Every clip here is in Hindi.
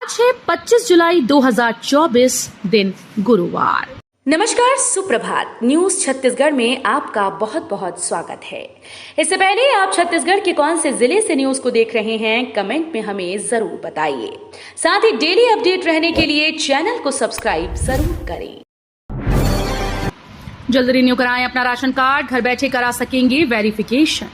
आज है 25 जुलाई 2024 दिन गुरुवार। नमस्कार, सुप्रभात। न्यूज छत्तीसगढ़ में आपका बहुत बहुत स्वागत है। इससे पहले आप छत्तीसगढ़ के कौन से जिले से न्यूज को देख रहे हैं, कमेंट में हमें जरूर बताइए। साथ ही डेली अपडेट रहने के लिए चैनल को सब्सक्राइब जरूर करें। जल्द रिन्यू कराएं अपना राशन कार्ड, घर बैठे करा सकेंगे वेरिफिकेशन।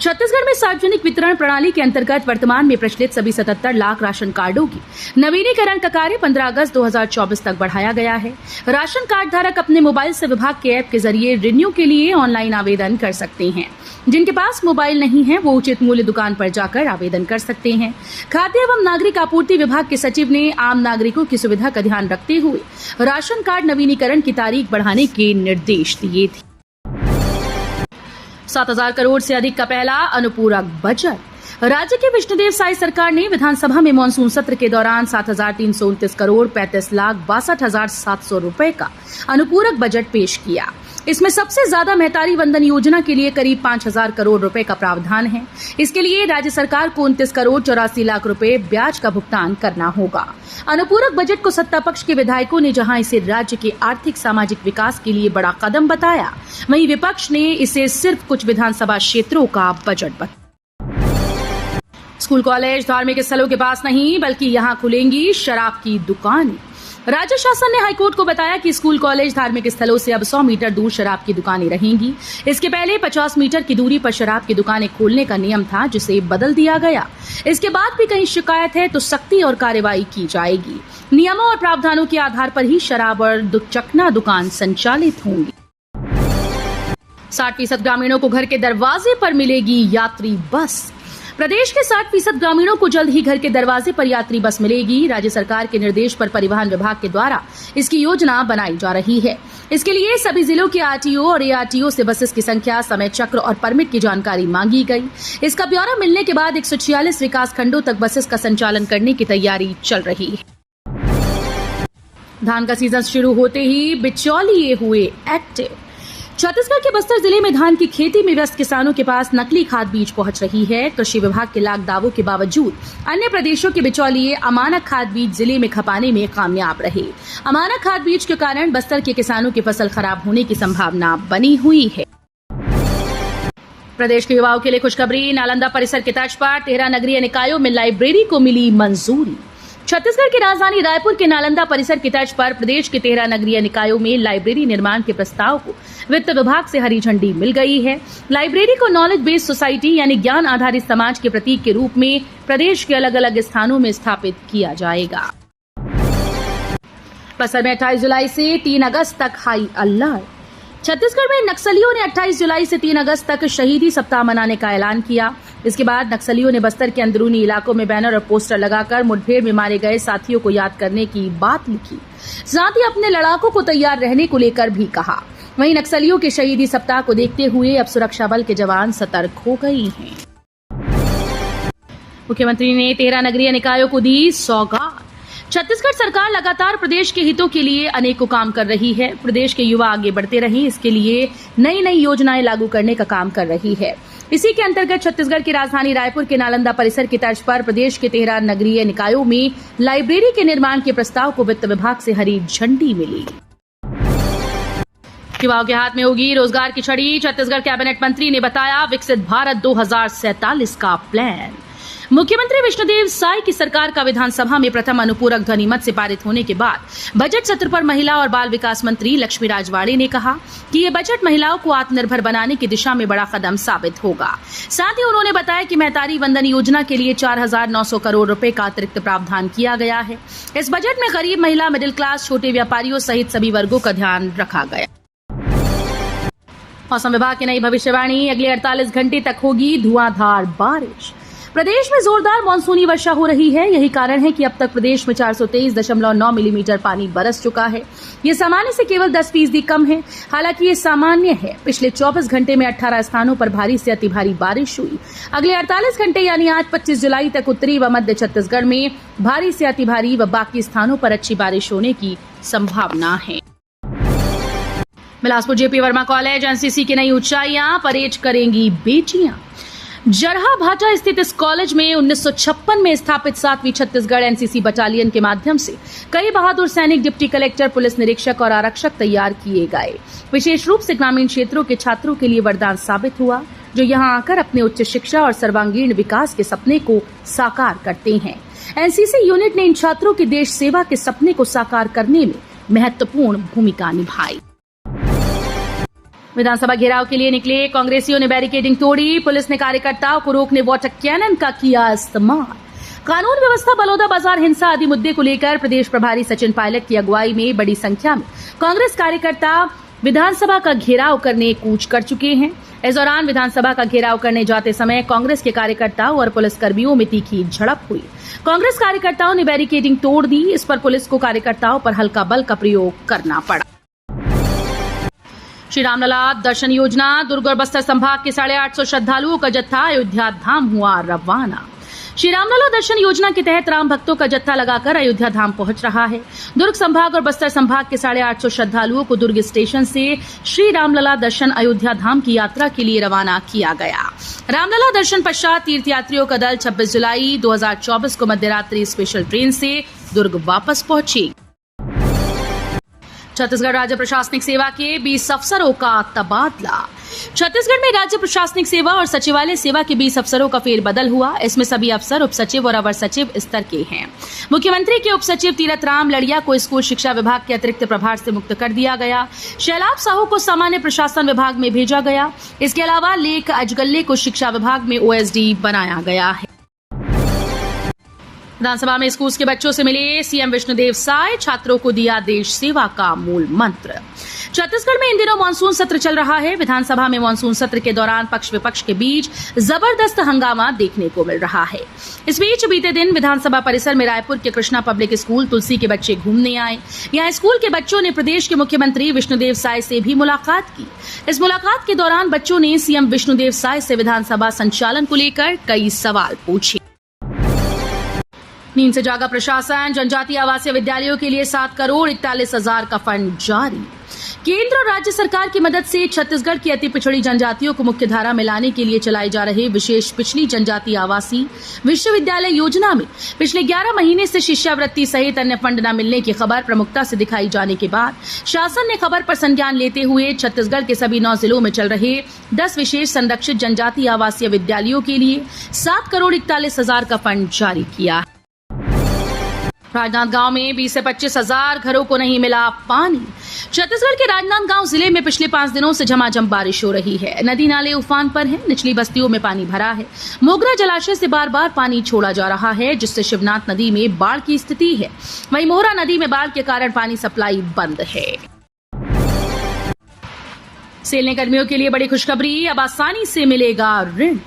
छत्तीसगढ़ में सार्वजनिक वितरण प्रणाली के अंतर्गत वर्तमान में प्रचलित सभी 77 लाख राशन कार्डों की नवीनीकरण का कार्य 15 अगस्त 2024 तक बढ़ाया गया है। राशन कार्ड धारक अपने मोबाइल से विभाग के ऐप के जरिए रिन्यू के लिए ऑनलाइन आवेदन कर सकते हैं। जिनके पास मोबाइल नहीं है वो उचित मूल्य दुकान पर जाकर आवेदन कर सकते हैं। खाद्य एवं नागरिक आपूर्ति विभाग के सचिव ने आम नागरिकों की सुविधा का ध्यान रखते हुए राशन कार्ड नवीनीकरण की तारीख बढ़ाने के निर्देश दिए थे। 7,000 करोड़ से अधिक का पहला अनुपूरक बजट। राज्य की विष्णुदेव साई सरकार ने विधानसभा में मानसून सत्र के दौरान 7,329 करोड़ 35,62,700 रुपए का अनुपूरक बजट पेश किया। इसमें सबसे ज्यादा महतारी वंदन योजना के लिए करीब 5,000 करोड़ रुपए का प्रावधान है। इसके लिए राज्य सरकार को 29 करोड़ 84 लाख रुपए ब्याज का भुगतान करना होगा। अनुपूरक बजट को सत्ता पक्ष के विधायकों ने जहां इसे राज्य के आर्थिक सामाजिक विकास के लिए बड़ा कदम बताया, वहीं विपक्ष ने इसे सिर्फ कुछ विधानसभा क्षेत्रों का बजट बताया। स्कूल कॉलेज धार्मिक स्थलों के पास नहीं बल्कि यहां खुलेंगी शराब की दुकानें। राज्य शासन ने हाईकोर्ट को बताया कि स्कूल कॉलेज धार्मिक स्थलों से अब 100 मीटर दूर शराब की दुकानें रहेंगी। इसके पहले 50 मीटर की दूरी पर शराब की दुकानें खोलने का नियम था, जिसे बदल दिया गया। इसके बाद भी कहीं शिकायत है तो सख्ती और कार्रवाई की जाएगी। नियमों और प्रावधानों के आधार पर ही शराब और दुचकना दुकान संचालित होंगी। 60% ग्रामीणों को घर के दरवाजे पर मिलेगी यात्री बस। प्रदेश के 60% ग्रामीणों को जल्द ही घर के दरवाजे पर यात्री बस मिलेगी। राज्य सरकार के निर्देश पर परिवहन विभाग के द्वारा इसकी योजना बनाई जा रही है। इसके लिए सभी जिलों के आरटीओ और एआरटीओ से बसेस की संख्या, समय चक्र और परमिट की जानकारी मांगी गई। इसका ब्यौरा मिलने के बाद 146 विकास खंडों तक बसेस का संचालन करने की तैयारी चल रही है। धान का सीजन शुरू होते ही बिचौलिए हुए एक्टिव। छत्तीसगढ़ के बस्तर जिले में धान की खेती में व्यस्त किसानों के पास नकली खाद बीज पहुंच रही है। कृषि विभाग के लाख दावों के बावजूद अन्य प्रदेशों के बिचौलिए अमानक खाद बीज जिले में खपाने में कामयाब रहे। अमानक खाद बीज के कारण बस्तर के किसानों की फसल खराब होने की संभावना बनी हुई है। प्रदेश के युवाओं के लिए खुशखबरी। नालंदा परिसर के तर्ज पर 13 नगरीय निकायों में लाइब्रेरी को मिली मंजूरी। छत्तीसगढ़ की राजधानी रायपुर के नालंदा परिसर की तर्ज पर प्रदेश के 13 नगरीय निकायों में लाइब्रेरी निर्माण के प्रस्ताव को वित्त विभाग से हरी झंडी मिल गई है। लाइब्रेरी को नॉलेज बेस्ड सोसाइटी यानी ज्ञान आधारित समाज के प्रतीक के रूप में प्रदेश के अलग अलग स्थानों में स्थापित किया जाएगा। बस्तर में 28 जुलाई से 3 अगस्त तक हाई अलर्ट। छत्तीसगढ़ में नक्सलियों ने 28 जुलाई से 3 अगस्त तक शहीदी सप्ताह मनाने का ऐलान किया। इसके बाद नक्सलियों ने बस्तर के अंदरूनी इलाकों में बैनर और पोस्टर लगाकर मुठभेड़ में मारे गए साथियों को याद करने की बात लिखी। साथ ही अपने लड़ाकों को तैयार रहने को लेकर भी कहा। वहीं नक्सलियों के शहीदी सप्ताह को देखते हुए अब सुरक्षा बल के जवान सतर्क हो गए हैं। मुख्यमंत्री ने 13 नगरीय निकायों को दी सौगात। छत्तीसगढ़ सरकार लगातार प्रदेश के हितों के लिए अनेकों काम कर रही है। प्रदेश के युवा आगे बढ़ते रहें, इसके लिए नई नई योजनाएं लागू करने का काम कर रही है। इसी के अंतर्गत छत्तीसगढ़ की राजधानी रायपुर के नालंदा परिसर की तर्ज पर प्रदेश के 13 नगरीय निकायों में लाइब्रेरी के निर्माण के प्रस्ताव को वित्त विभाग से हरी झंडी मिली। युवाओं के हाथ में होगी रोजगार की छड़ी। छत्तीसगढ़ कैबिनेट मंत्री ने बताया विकसित भारत 2047 का प्लान। मुख्यमंत्री विष्णुदेव साई की सरकार का विधानसभा में प्रथम अनुपूरक ध्वनिमत से पारित होने के बाद बजट सत्र पर महिला और बाल विकास मंत्री लक्ष्मी राजवाड़े ने कहा कि ये बजट महिलाओं को आत्मनिर्भर बनाने की दिशा में बड़ा कदम साबित होगा। साथ ही उन्होंने बताया कि महतारी वंदन योजना के लिए 4,900 करोड़ रुपए का अतिरिक्त प्रावधान किया गया है। इस बजट में गरीब महिला, मिडिल क्लास, छोटे व्यापारियों सहित सभी वर्गों का ध्यान रखा गया। मौसम विभाग की नई भविष्यवाणी। अगले 48 घंटे तक होगी धुआंधार बारिश। प्रदेश में जोरदार मानसूनी वर्षा हो रही है। यही कारण है कि अब तक प्रदेश में 423.9 मिलीमीटर पानी बरस चुका है। ये सामान्य से केवल 10% कम है। हालांकि ये सामान्य है। पिछले 24 घंटे में 18 स्थानों पर भारी से अति भारी बारिश हुई। अगले 48 घंटे यानी आज 25 जुलाई तक उत्तरी व मध्य छत्तीसगढ़ में भारी से अति भारी व बाकी स्थानों पर अच्छी बारिश होने की संभावना है। Bilaspur JP Verma college NCC की नई ऊंचाइयां, परेड करेंगी बेटियां। जरहा भाटा स्थित इस कॉलेज में 1956 में स्थापित 7वीं छत्तीसगढ़ एनसीसी बटालियन के माध्यम से कई बहादुर सैनिक, डिप्टी कलेक्टर, पुलिस निरीक्षक और आरक्षक तैयार किए गए। विशेष रूप से ग्रामीण क्षेत्रों के छात्रों के लिए वरदान साबित हुआ, जो यहां आकर अपने उच्च शिक्षा और सर्वांगीण विकास के सपने को साकार करते हैं। एनसीसी यूनिट ने इन छात्रों के देश सेवा के सपने को साकार करने में महत्वपूर्ण भूमिका निभाई। विधानसभा घेराव के लिए निकले कांग्रेसियों ने बैरिकेडिंग तोड़ी। पुलिस ने कार्यकर्ताओं को रोकने वाटर कैनन का किया इस्तेमाल। कानून व्यवस्था, बलौदाबाजार हिंसा आदि मुद्दे को लेकर प्रदेश प्रभारी सचिन पायलट की अगुवाई में बड़ी संख्या में कांग्रेस कार्यकर्ता विधानसभा का घेराव करने कूच कर चुके हैं। इस दौरान विधानसभा का घेराव करने जाते समय कांग्रेस के कार्यकर्ताओं और पुलिसकर्मियों में तीखी झड़प हुई। कांग्रेस कार्यकर्ताओं ने बैरिकेडिंग तोड़ दी। इस पर पुलिस को कार्यकर्ताओं पर हल्का बल का प्रयोग करना पड़ा। श्री रामलला दर्शन योजना, दुर्ग और बस्तर संभाग के 850 श्रद्धालुओं का जत्था अयोध्या धाम हुआ रवाना। श्री रामलला दर्शन योजना के तहत राम भक्तों का जत्था लगाकर अयोध्या धाम पहुंच रहा है। दुर्ग संभाग और बस्तर संभाग के 850 श्रद्धालुओं को दुर्ग स्टेशन से श्री रामलला दर्शन अयोध्या धाम की यात्रा के लिए रवाना किया गया। रामलला दर्शन पश्चात तीर्थयात्रियों का दल 26 जुलाई 2024 को मध्यरात्रि स्पेशल ट्रेन से दुर्ग वापस पहुंची। छत्तीसगढ़ राज्य प्रशासनिक सेवा के 20 अफसरों का तबादला। छत्तीसगढ़ में राज्य प्रशासनिक सेवा और सचिवालय सेवा के 20 अफसरों का फेरबदल हुआ। इसमें सभी अफसर उप सचिव और अवर सचिव स्तर के हैं। मुख्यमंत्री के उप सचिव तीरथ राम लड़िया को स्कूल शिक्षा विभाग के अतिरिक्त प्रभार से मुक्त कर दिया गया। शैलाब साहू को सामान्य प्रशासन विभाग में भेजा गया। इसके अलावा लेख अजगल्ले को शिक्षा विभाग में ओएसडी बनाया गया है। विधानसभा में स्कूल के बच्चों से मिले सीएम विष्णुदेव साय, छात्रों को दिया देश सेवा का मूल मंत्र। छत्तीसगढ़ में इन दिनों मानसून सत्र चल रहा है। विधानसभा में मानसून सत्र के दौरान पक्ष विपक्ष के बीच जबरदस्त हंगामा देखने को मिल रहा है। इस बीच बीते दिन विधानसभा परिसर में रायपुर के कृष्णा पब्लिक स्कूल तुलसी के बच्चे घूमने आए। यहाँ स्कूल के बच्चों ने प्रदेश के मुख्यमंत्री विष्णुदेव साय से भी मुलाकात की। इस मुलाकात के दौरान बच्चों ने सीएम विष्णुदेव साय से विधानसभा संचालन को लेकर कई सवाल पूछे। नींद से जागा प्रशासन, जनजातीय आवासीय विद्यालयों के लिए 7,41,00,000 का फंड जारी। केंद्र और राज्य सरकार की मदद से छत्तीसगढ़ की अति पिछड़ी जनजातियों को मुख्य धारा में लाने के लिए चलाए जा रहे विशेष पिछड़ी जनजातीय आवासीय विश्वविद्यालय योजना में पिछले 11 महीने से शिष्यावृत्ति सहित अन्य फंड न मिलने की खबर प्रमुखता से दिखाई जाने के बाद शासन ने खबर पर संज्ञान लेते हुए छत्तीसगढ़ के सभी 9 जिलों में चल रहे 10 विशेष संरक्षित जनजातीय आवासीय विद्यालयों के लिए 7,41,00,000 का फंड जारी किया है। राजनांदगांव में 20 से 25,000 घरों को नहीं मिला पानी। छत्तीसगढ़ के राजनांदगांव जिले में पिछले 5 दिनों से झमाझम बारिश हो रही है। नदी नाले उफान पर हैं, निचली बस्तियों में पानी भरा है। मोगरा जलाशय से बार बार पानी छोड़ा जा रहा है, जिससे शिवनाथ नदी में बाढ़ की स्थिति है। वहीं मोहरा नदी में बाढ़ के कारण पानी सप्लाई बंद है। सेल कर्मियों के लिए बड़ी खुशखबरी, अब आसानी से मिलेगा ऋण।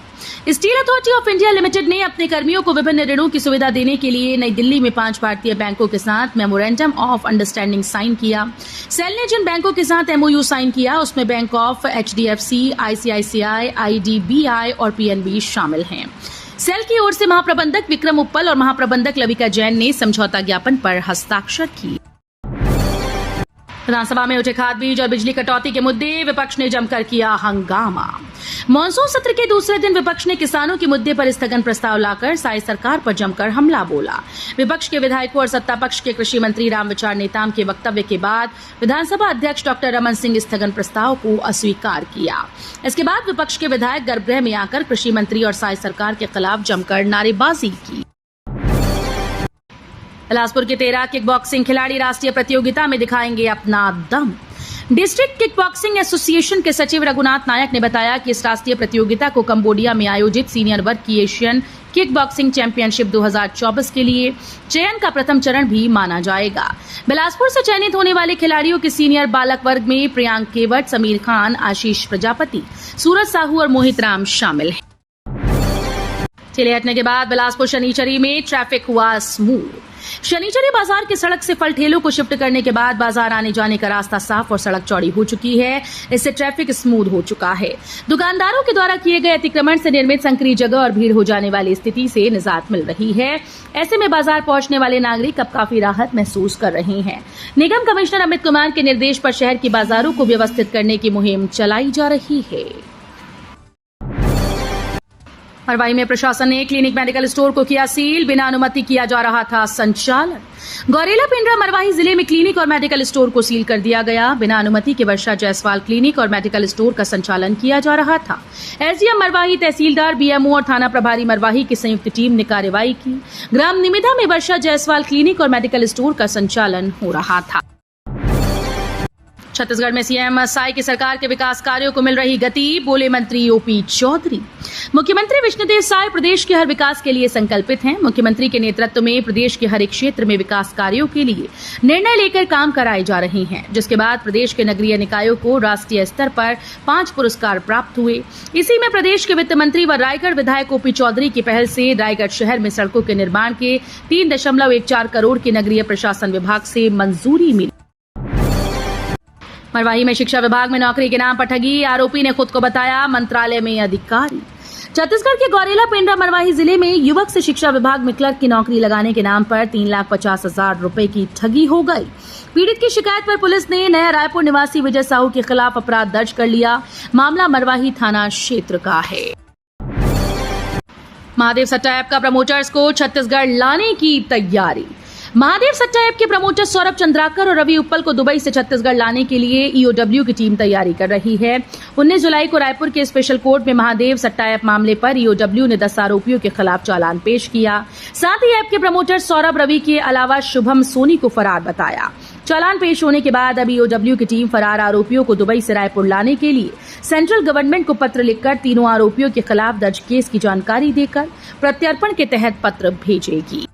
Steel authority of India limited ने अपने कर्मियों को विभिन्न ऋणों की सुविधा देने के लिए नई दिल्ली में 5 भारतीय बैंकों के साथ मेमोरेंडम ऑफ अंडरस्टैंडिंग साइन किया। सेल ने जिन बैंकों के साथ एमओयू साइन किया उसमें bank of HDFC, ICICI, IDBI और पीएनबी शामिल हैं। सेल की ओर से महाप्रबंधक विक्रम उप्पल और महाप्रबंधक लविका जैन ने समझौता ज्ञापन पर हस्ताक्षर किए। विधानसभा में उठे खाद बीज और बिजली कटौती के मुद्दे, विपक्ष ने जमकर किया हंगामा। मॉनसून सत्र के दूसरे दिन विपक्ष ने किसानों के मुद्दे पर स्थगन प्रस्ताव लाकर साय सरकार पर जमकर हमला बोला। विपक्ष के विधायकों और सत्ता पक्ष के कृषि मंत्री रामविचार नेताम के वक्तव्य के बाद विधानसभा अध्यक्ष डॉक्टर रमन सिंह स्थगन प्रस्ताव को अस्वीकार किया। इसके बाद विपक्ष के विधायक गर्भगृह में आकर कृषि मंत्री और साय सरकार के खिलाफ जमकर नारेबाजी की। बिलासपुर के 13 किक बॉक्सिंग खिलाड़ी राष्ट्रीय प्रतियोगिता में दिखाएंगे अपना दम। डिस्ट्रिक्ट किक बॉक्सिंग एसोसिएशन के सचिव रघुनाथ नायक ने बताया कि इस राष्ट्रीय प्रतियोगिता को कंबोडिया में आयोजित सीनियर वर्ग की एशियन किक बॉक्सिंग चैंपियनशिप 2024 के लिए चयन का प्रथम चरण भी माना जाएगा। बिलासपुर से चयनित होने वाले खिलाड़ियों के सीनियर बालक वर्ग में प्रियांक केवट, समीर खान, आशीष प्रजापति, सूरज साहू और मोहित राम शामिल हैं। ठेले हटने के बाद बिलासपुर शनिचरी में ट्रैफिक हुआ स्मूथ। शनिचरी बाजार की सड़क से फल ठेलों को शिफ्ट करने के बाद बाजार आने जाने का रास्ता साफ और सड़क चौड़ी हो चुकी है। इससे ट्रैफिक स्मूथ हो चुका है। दुकानदारों के द्वारा किए गए अतिक्रमण से निर्मित संकरी जगह और भीड़ हो जाने वाली स्थिति से निजात मिल रही है। ऐसे में बाजार पहुंचने वाले नागरिक अब काफी राहत महसूस कर रहे हैं। निगम कमिश्नर अमित कुमार के निर्देश पर शहर की बाजारों को व्यवस्थित करने की मुहिम चलाई जा रही है। मरवाही में प्रशासन ने क्लिनिक मेडिकल स्टोर को किया सील, बिना अनुमति किया जा रहा था संचालन। गौरेला पिंडरा मरवाही जिले में क्लिनिक और मेडिकल स्टोर को सील कर दिया गया। बिना अनुमति के वर्षा जायसवाल क्लिनिक और मेडिकल स्टोर का संचालन किया जा रहा था। एसडीएम मरवाही, तहसीलदार, बीएमओ और थाना प्रभारी मरवाही की संयुक्त टीम ने कार्रवाई की। ग्राम निमिधा में वर्षा जायसवाल क्लिनिक और मेडिकल स्टोर का संचालन हो रहा था। छत्तीसगढ़ में सीएम साई की सरकार के विकास कार्यों को मिल रही गति, बोले मंत्री ओपी चौधरी। मुख्यमंत्री विष्णुदेव साई प्रदेश के हर विकास के लिए संकल्पित हैं। मुख्यमंत्री के नेतृत्व में प्रदेश के हर एक क्षेत्र में विकास कार्यों के लिए निर्णय लेकर काम कराए जा रहे हैं, जिसके बाद प्रदेश के नगरीय निकायों को राष्ट्रीय स्तर पर 5 पुरस्कार प्राप्त हुए। इसी में प्रदेश के वित्त मंत्री व रायगढ़ विधायक ओपी चौधरी की पहल से रायगढ़ शहर में सड़कों के निर्माण के 3.14 करोड़ की नगरीय प्रशासन विभाग से मंजूरी मिली। मरवाही में शिक्षा विभाग में नौकरी के नाम पर ठगी, आरोपी ने खुद को बताया मंत्रालय में अधिकारी। छत्तीसगढ़ के गौरेला पेंड्रा मरवाही जिले में युवक से शिक्षा विभाग में क्लर्क की नौकरी लगाने के नाम पर 3,50,000 रुपए की ठगी हो गई। पीड़ित की शिकायत पर पुलिस ने नया रायपुर निवासी विजय साहू के खिलाफ अपराध दर्ज कर लिया। मामला मरवाही थाना क्षेत्र का है। महादेव सट्टा ऐप का प्रमोटर्स को छत्तीसगढ़ लाने की तैयारी। महादेव सट्टा ऐप के प्रमोटर सौरभ चंद्राकर और रवि उप्पल को दुबई से छत्तीसगढ़ लाने के लिए ईओडब्ल्यू की टीम तैयारी कर रही है। 19 जुलाई को रायपुर के स्पेशल कोर्ट में महादेव सट्टा ऐप मामले पर ईओडब्ल्यू ने 10 आरोपियों के खिलाफ चालान पेश किया। साथ ही ऐप के प्रमोटर सौरभ, रवि के अलावा शुभम सोनी को फरार बताया। चालान पेश होने के बाद अब ईओडब्ल्यू की टीम फरार आरोपियों को दुबई से रायपुर लाने के लिए सेंट्रल गवर्नमेंट को पत्र लिखकर तीनों आरोपियों के खिलाफ दर्ज केस की जानकारी देकर प्रत्यर्पण के तहत पत्र भेजेगी।